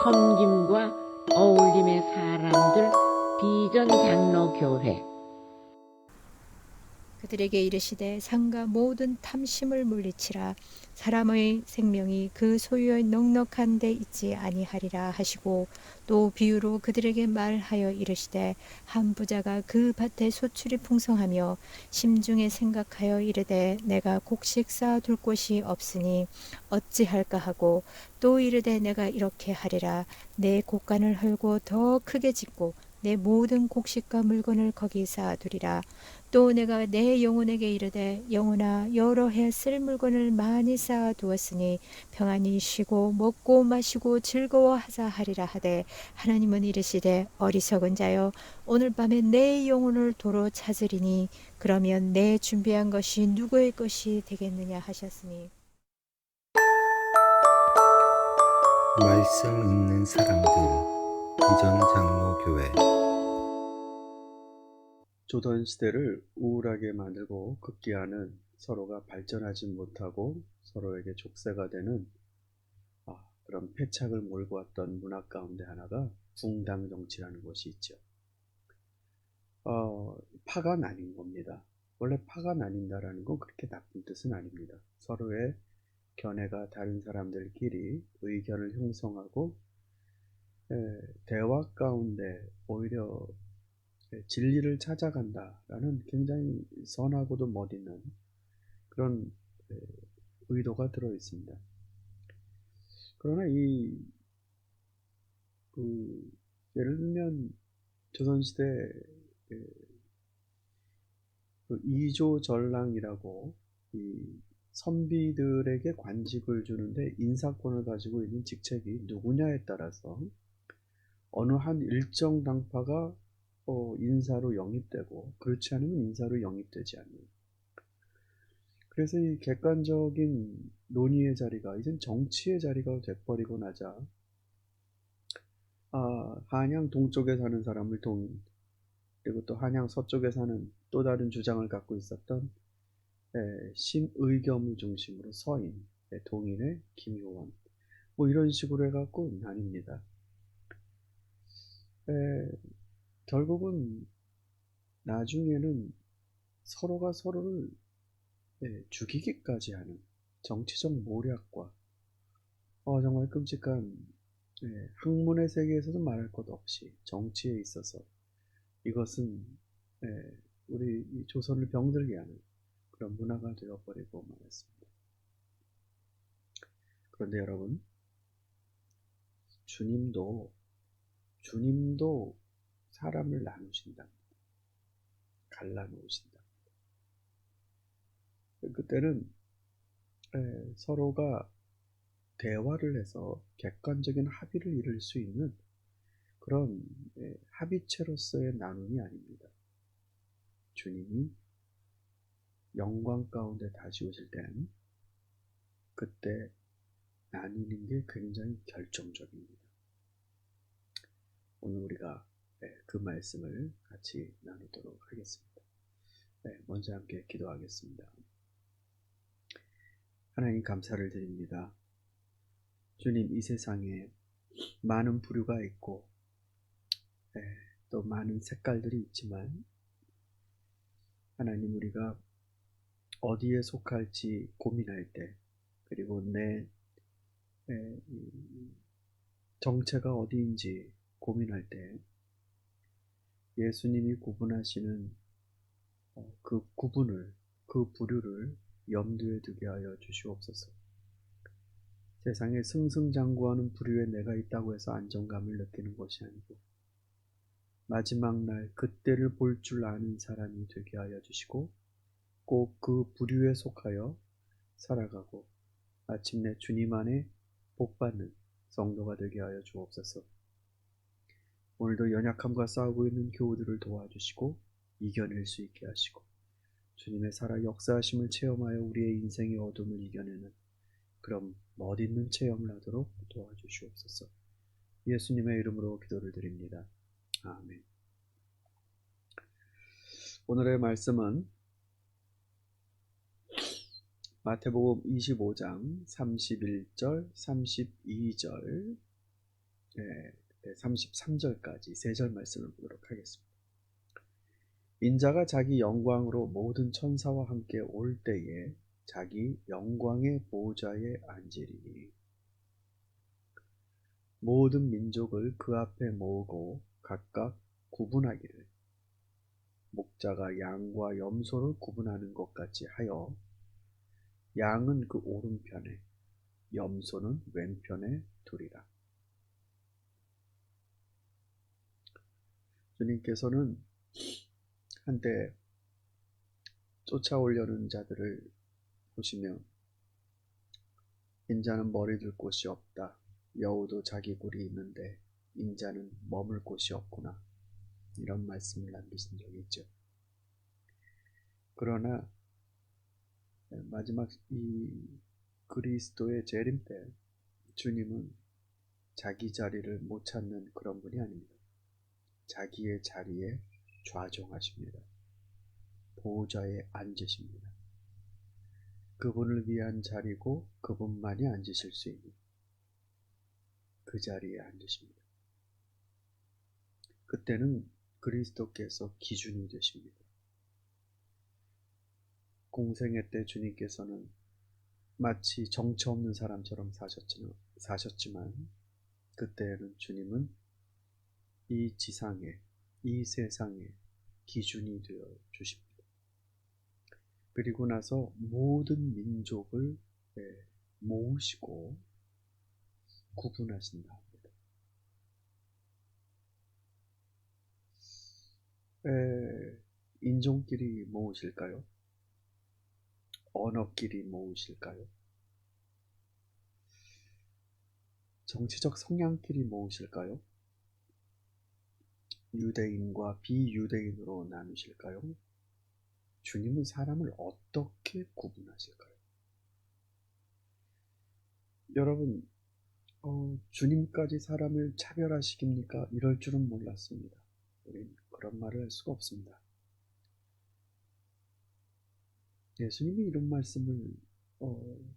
섬김과 어울림의 사람들 비전 장로교회. 그들에게 이르시되 상가 모든 탐심을 물리치라. 사람의 생명이 그 소유의 넉넉한 데 있지 아니하리라 하시고, 또 비유로 그들에게 말하여 이르시되 한 부자가 그 밭에 소출이 풍성하며 심중에 생각하여 이르되 내가 곡식 쌓아둘 곳이 없으니 어찌할까 하고, 또 이르되 내가 이렇게 하리라. 내 곡간을 헐고 더 크게 짓고 내 모든 곡식과 물건을 거기 쌓아두리라. 또 내가 내 영혼에게 이르되 영혼아, 여러 해 쓸 물건을 많이 쌓아 두었으니 평안히 쉬고 먹고 마시고 즐거워하자 하리라 하되, 하나님은 이르시되 어리석은 자여, 오늘 밤에 내 영혼을 도로 찾으리니 그러면 내 준비한 것이 누구의 것이 되겠느냐 하셨으니. 말씀 읽는 사람들 비전 장로교회. 조선시대를 우울하게 만들고 급기야는 서로가 발전하지 못하고 서로에게 족쇄가 되는 그런 패착을 몰고 왔던 문화 가운데 하나가 붕당 정치라는 것이 있죠. 파가 나뉜 겁니다. 원래 파가 나뉜다라는 건 그렇게 나쁜 뜻은 아닙니다. 서로의 견해가 다른 사람들끼리 의견을 형성하고 대화 가운데 오히려 진리를 찾아간다라는 굉장히 선하고도 멋있는 그런 의도가 들어 있습니다. 그러나 예를 들면 조선시대 이조전랑이라고 이 선비들에게 관직을 주는데 인사권을 가지고 있는 직책이 누구냐에 따라서 어느 한 일정 당파가 인사로 영입되고 그렇지 않으면 인사로 영입되지 않는, 그래서 이 객관적인 논의의 자리가 이젠 정치의 자리가 돼버리고 나자 한양 동쪽에 사는 사람을 동인, 그리고 또 한양 서쪽에 사는 또 다른 주장을 갖고 있었던 신의겸을 중심으로 서인, 동인의 김효원, 뭐 이런 식으로 해갖고 나뉩니다. 결국은 나중에는 서로가 서로를 죽이기까지 하는 정치적 모략과 정말 끔찍한, 학문의 세계에서도 말할 것 없이 정치에 있어서 이것은 우리 이 조선을 병들게 하는 그런 문화가 되어버리고 말았습니다. 그런데 여러분, 주님도 사람을 나누신답니다. 갈라놓으신답니다. 그때는 서로가 대화를 해서 객관적인 합의를 이룰 수 있는 그런 합의체로서의 나눔이 아닙니다. 주님이 영광 가운데 다시 오실 때는 그때 나누는 게 굉장히 결정적입니다. 오늘 우리가 그 말씀을 같이 나누도록 하겠습니다. 먼저 함께 기도하겠습니다. 하나님, 감사를 드립니다. 주님, 이 세상에 많은 부류가 있고 또 많은 색깔들이 있지만 하나님, 우리가 어디에 속할지 고민할 때, 그리고 내 정체가 어디인지 고민할 때 예수님이 구분하시는 그 구분을, 그 부류를 염두에 두게 하여 주시옵소서. 세상에 승승장구하는 부류에 내가 있다고 해서 안정감을 느끼는 것이 아니고 마지막 날 그때를 볼 줄 아는 사람이 되게 하여 주시고 꼭 그 부류에 속하여 살아가고 마침내 주님 안에 복받는 성도가 되게 하여 주옵소서. 오늘도 연약함과 싸우고 있는 교우들을 도와주시고 이겨낼 수 있게 하시고 주님의 살아 역사하심을 체험하여 우리의 인생의 어둠을 이겨내는 그런 멋있는 체험을 하도록 도와주시옵소서. 예수님의 이름으로 기도를 드립니다. 아멘. 오늘의 말씀은 마태복음 25장 31절 32절 33절까지 3절 말씀을 보도록 하겠습니다. 인자가 자기 영광으로 모든 천사와 함께 올 때에 자기 영광의 보좌에 앉으리니 모든 민족을 그 앞에 모으고 각각 구분하기를 목자가 양과 염소를 구분하는 것 같이 하여 양은 그 오른편에 염소는 왼편에 두리라. 주님께서는 한때 쫓아오려는 자들을 보시며 인자는 머리 둘 곳이 없다. 여우도 자기 굴이 있는데 인자는 머물 곳이 없구나. 이런 말씀을 남기신 적이 있죠. 그러나 마지막 이 그리스도의 재림 때 주님은 자기 자리를 못 찾는 그런 분이 아닙니다. 자기의 자리에 좌정하십니다. 보좌에 앉으십니다. 그분을 위한 자리고 그분만이 앉으실 수 있는 그 자리에 앉으십니다. 그때는 그리스도께서 기준이 되십니다. 공생애 때 주님께서는 마치 정처 없는 사람처럼 사셨지만 그때는 주님은 이 지상에, 이 세상에 기준이 되어 주십니다. 그리고 나서 모든 민족을 모으시고 구분하신다 합니다. 인종끼리 모으실까요? 언어끼리 모으실까요? 정치적 성향끼리 모으실까요? 유대인과 비유대인으로 나누실까요? 주님은 사람을 어떻게 구분하실까요? 여러분, 주님까지 사람을 차별하시깁니까? 이럴 줄은 몰랐습니다. 우린 그런 말을 할 수가 없습니다. 예수님이 이런 말씀을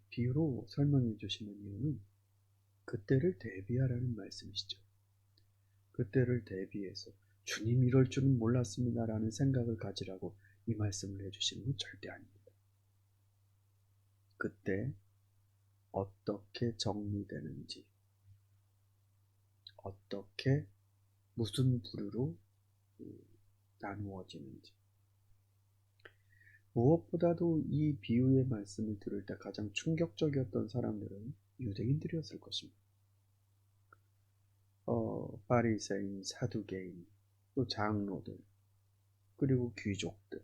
비유로 설명해 주시는 이유는 그때를 대비하라는 말씀이시죠. 그때를 대비해서 주님 이럴 줄은 몰랐습니다 라는 생각을 가지라고 이 말씀을 해주시는 건 절대 아닙니다. 그때 어떻게 정리되는지, 어떻게 무슨 부류로 나누어지는지, 무엇보다도 이 비유의 말씀을 들을 때 가장 충격적이었던 사람들은 유대인들이었을 것입니다. 바리새인, 사두개인, 또 장로들, 그리고 귀족들,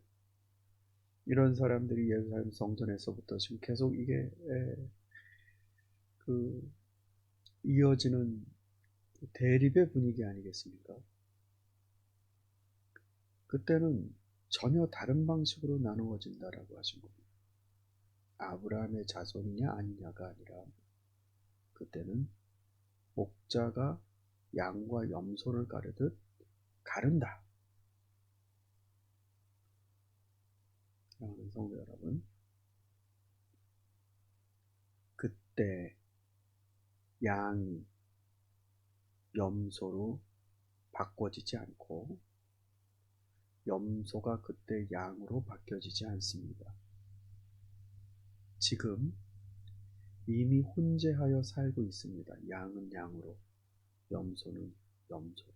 이런 사람들이 예루살렘 성전에서부터 지금 계속 이게 이어지는 대립의 분위기 아니겠습니까? 그때는 전혀 다른 방식으로 나누어진다라고 하신 겁니다. 아브라함의 자손이냐 아니냐가 아니라 그때는 목자가 양과 염소를 가르듯 가른다. 사랑하는 성도 여러분, 그때 양이 염소로 바꿔지지 않고 염소가 그때 양으로 바뀌어지지 않습니다. 지금 이미 혼재하여 살고 있습니다. 양은 양으로, 염소는 염소로.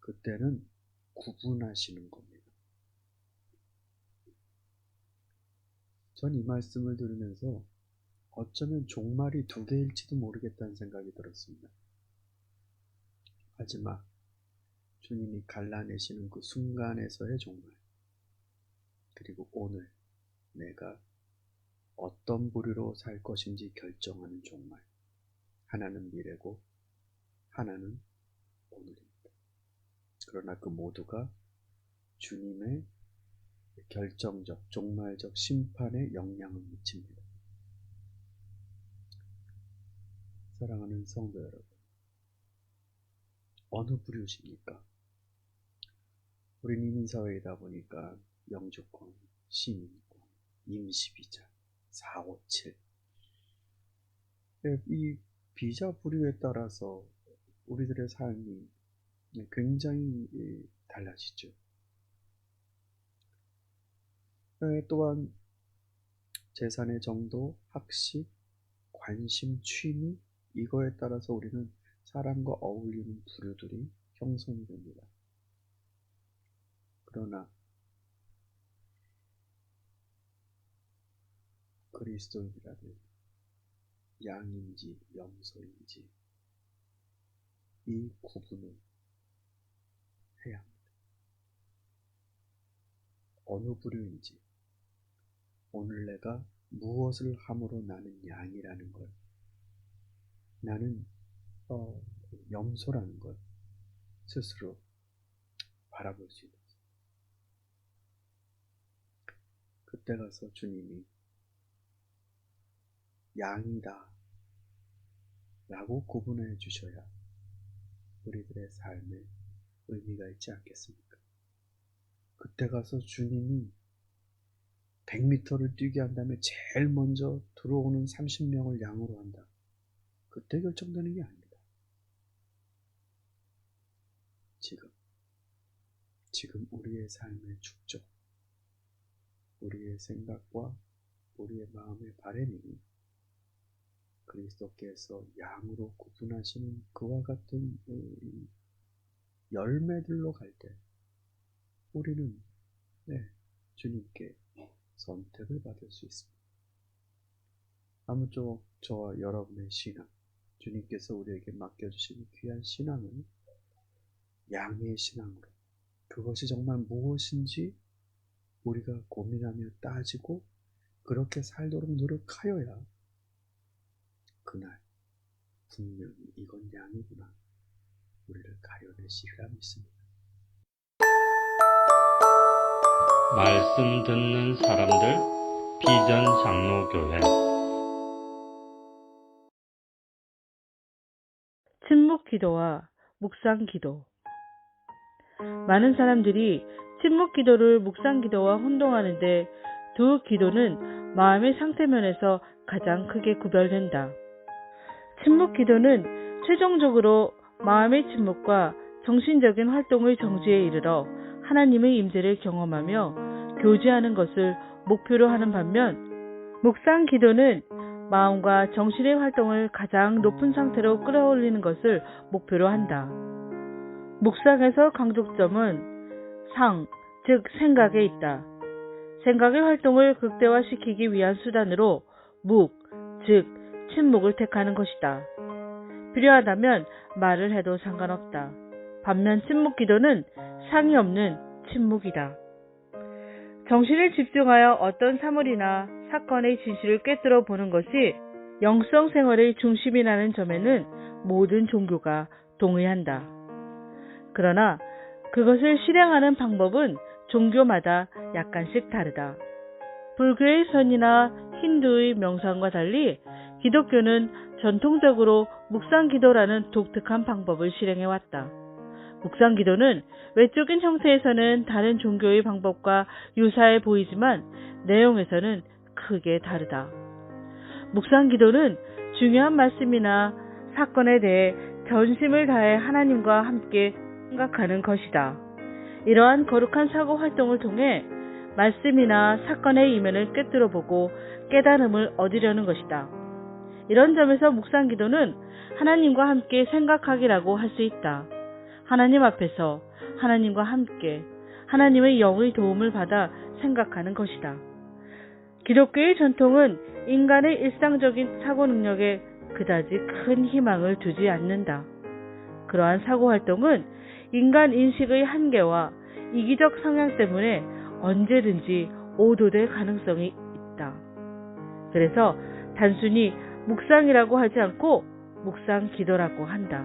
그때는 구분하시는 겁니다. 전 이 말씀을 들으면서 어쩌면 종말이 2개일지도 모르겠다는 생각이 들었습니다. 마지막 주님이 갈라내시는 그 순간에서의 종말, 그리고 오늘 내가 어떤 부류로 살 것인지 결정하는 종말. 하나는 미래고 하나는 오늘입니다. 그러나 그 모두가 주님의 결정적, 종말적 심판에 영향을 미칩니다. 사랑하는 성도 여러분, 어느 부류십니까? 우리는 이민사회이다 보니까 영주권, 시민권, 임시비자, 457, 이 비자 부류에 따라서 우리들의 삶이 굉장히 달라지죠. 또한 재산의 정도, 학식, 관심, 취미 이거에 따라서 우리는 사람과 어울리는 부류들이 형성이 됩니다. 그러나 그리스도인이라면 양인지 염소인지 이 구분을 해야 합니다. 어느 부류인지, 오늘 내가 무엇을 함으로 나는 양이라는 걸, 나는 염소라는 걸 스스로 바라볼 수 있는 거죠. 그때 가서 주님이 양이다 라고 구분해 주셔야 우리들의 삶에 의미가 있지 않겠습니까? 그때 가서 주님이 100m를 뛰게 한 다음에 제일 먼저 들어오는 30명을 양으로 한다. 그때 결정되는 게 아닙니다. 지금 우리의 삶의 축적, 우리의 생각과 우리의 마음의 바램이 그리스도께서 양으로 구분하시는 그와 같은 열매들로 갈 때 우리는 주님께 선택을 받을 수 있습니다. 아무쪼록 저와 여러분의 신앙, 주님께서 우리에게 맡겨주신 귀한 신앙은 양의 신앙으로, 그것이 정말 무엇인지 우리가 고민하며 따지고 그렇게 살도록 노력하여야 그날 분명히 이건 양이구나 우리를 가려내시리라 믿습니다. 말씀 듣는 사람들 비전 장로교회 침묵 기도와 묵상 기도. 많은 사람들이 침묵 기도를 묵상 기도와 혼동하는데 두 기도는 마음의 상태 면에서 가장 크게 구별된다. 침묵 기도는 최종적으로 마음의 침묵과 정신적인 활동의 정지에 이르러 하나님의 임재를 경험하며 교제하는 것을 목표로 하는 반면, 묵상 기도는 마음과 정신의 활동을 가장 높은 상태로 끌어올리는 것을 목표로 한다. 묵상에서 강조점은 상, 즉 생각에 있다. 생각의 활동을 극대화시키기 위한 수단으로 묵, 즉 침묵을 택하는 것이다. 필요하다면 말을 해도 상관없다. 반면 침묵 기도는 상이 없는 침묵이다. 정신을 집중하여 어떤 사물이나 사건의 진실을 꿰뚫어 보는 것이 영성 생활의 중심이라는 점에는 모든 종교가 동의한다. 그러나 그것을 실행하는 방법은 종교마다 약간씩 다르다. 불교의 선이나 힌두의 명상과 달리 기독교는 전통적으로 묵상기도라는 독특한 방법을 실행해왔다. 묵상기도는 외적인 형태에서는 다른 종교의 방법과 유사해 보이지만 내용에서는 크게 다르다. 묵상기도는 중요한 말씀이나 사건에 대해 전심을 다해 하나님과 함께 생각하는 것이다. 이러한 거룩한 사고 활동을 통해 말씀이나 사건의 이면을 꿰뚫어보고 깨달음을 얻으려는 것이다. 이런 점에서 묵상기도는 하나님과 함께 생각하기라고 할 수 있다. 하나님 앞에서 하나님과 함께 하나님의 영의 도움을 받아 생각하는 것이다. 기독교의 전통은 인간의 일상적인 사고 능력에 그다지 큰 희망을 두지 않는다. 그러한 사고 활동은 인간 인식의 한계와 이기적 성향 때문에 언제든지 오도될 가능성이 있다. 그래서 단순히 묵상이라고 하지 않고 묵상 기도라고 한다.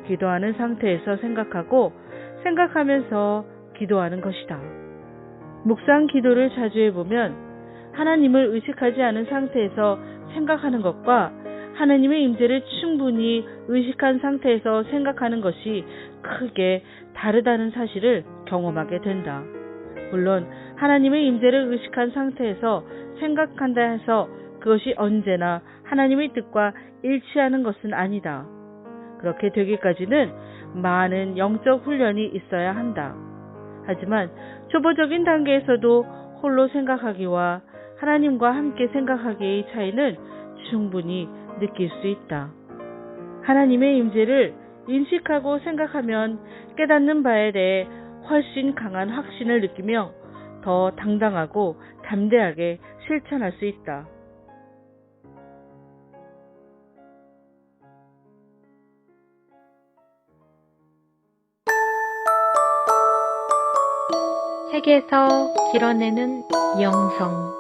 기도하는 상태에서 생각하고 생각하면서 기도하는 것이다. 묵상 기도를 자주 해보면 하나님을 의식하지 않은 상태에서 생각하는 것과 하나님의 임재를 충분히 의식한 상태에서 생각하는 것이 크게 다르다는 사실을 경험하게 된다. 물론 하나님의 임재를 의식한 상태에서 생각한다 해서 그것이 언제나 하나님의 뜻과 일치하는 것은 아니다. 그렇게 되기까지는 많은 영적 훈련이 있어야 한다. 하지만 초보적인 단계에서도 홀로 생각하기와 하나님과 함께 생각하기의 차이는 충분히 느낄 수 있다. 하나님의 임재를 인식하고 생각하면 깨닫는 바에 대해 훨씬 강한 확신을 느끼며 더 당당하고 담대하게 실천할 수 있다. 책에서 길어내는 영성.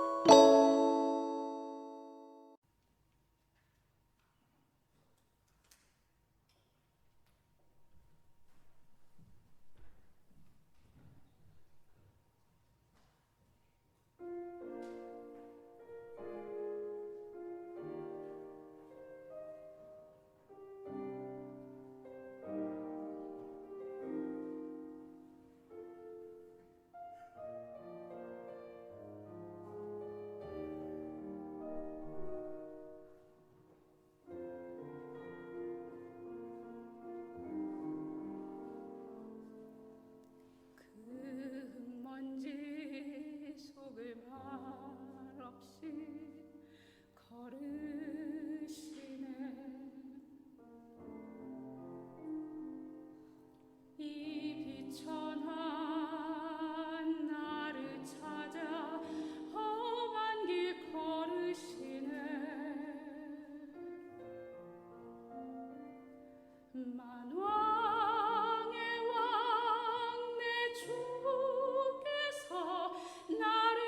먼지 속을 말없이 걸으시네. 이 비천한 나를 찾아 험한 길 걸으시네. 만왕의 왕 내 주께서 나를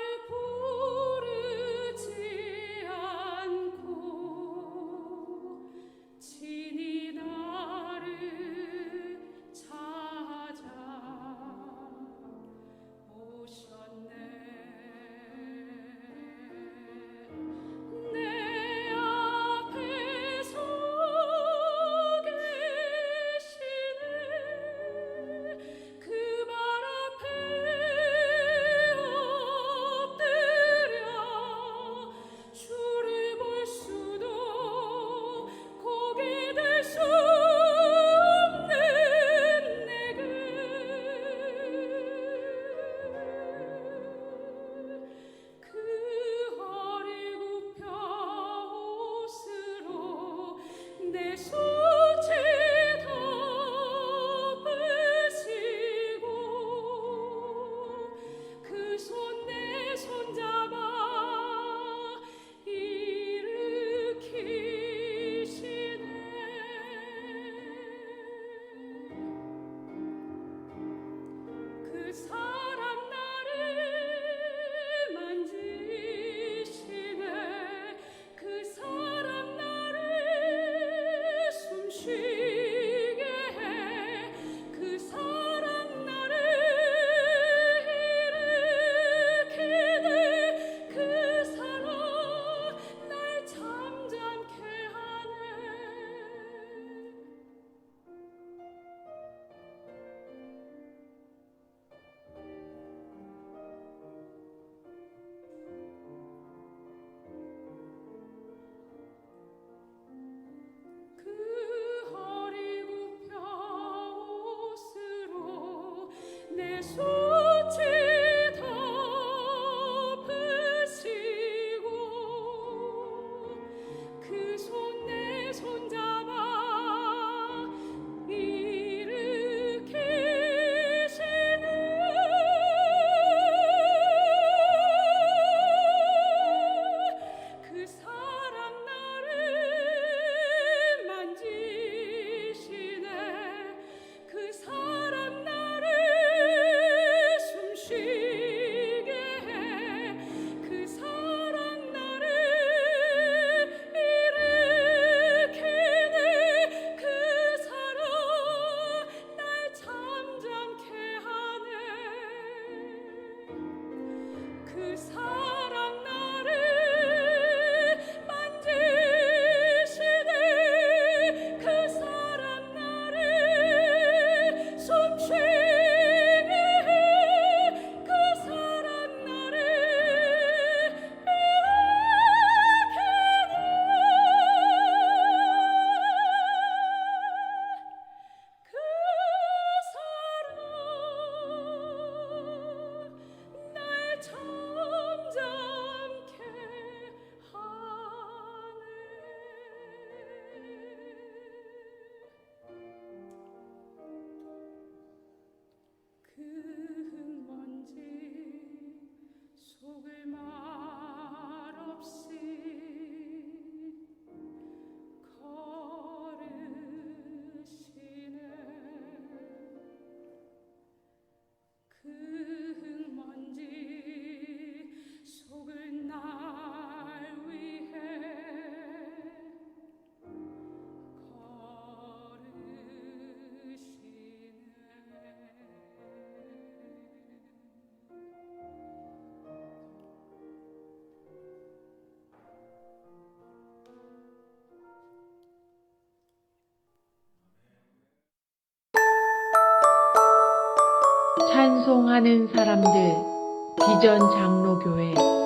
부르지 않고 친히 나를 찾아오셨네. 내 앞에 서게 찬송하는 사람들 비전 장로교회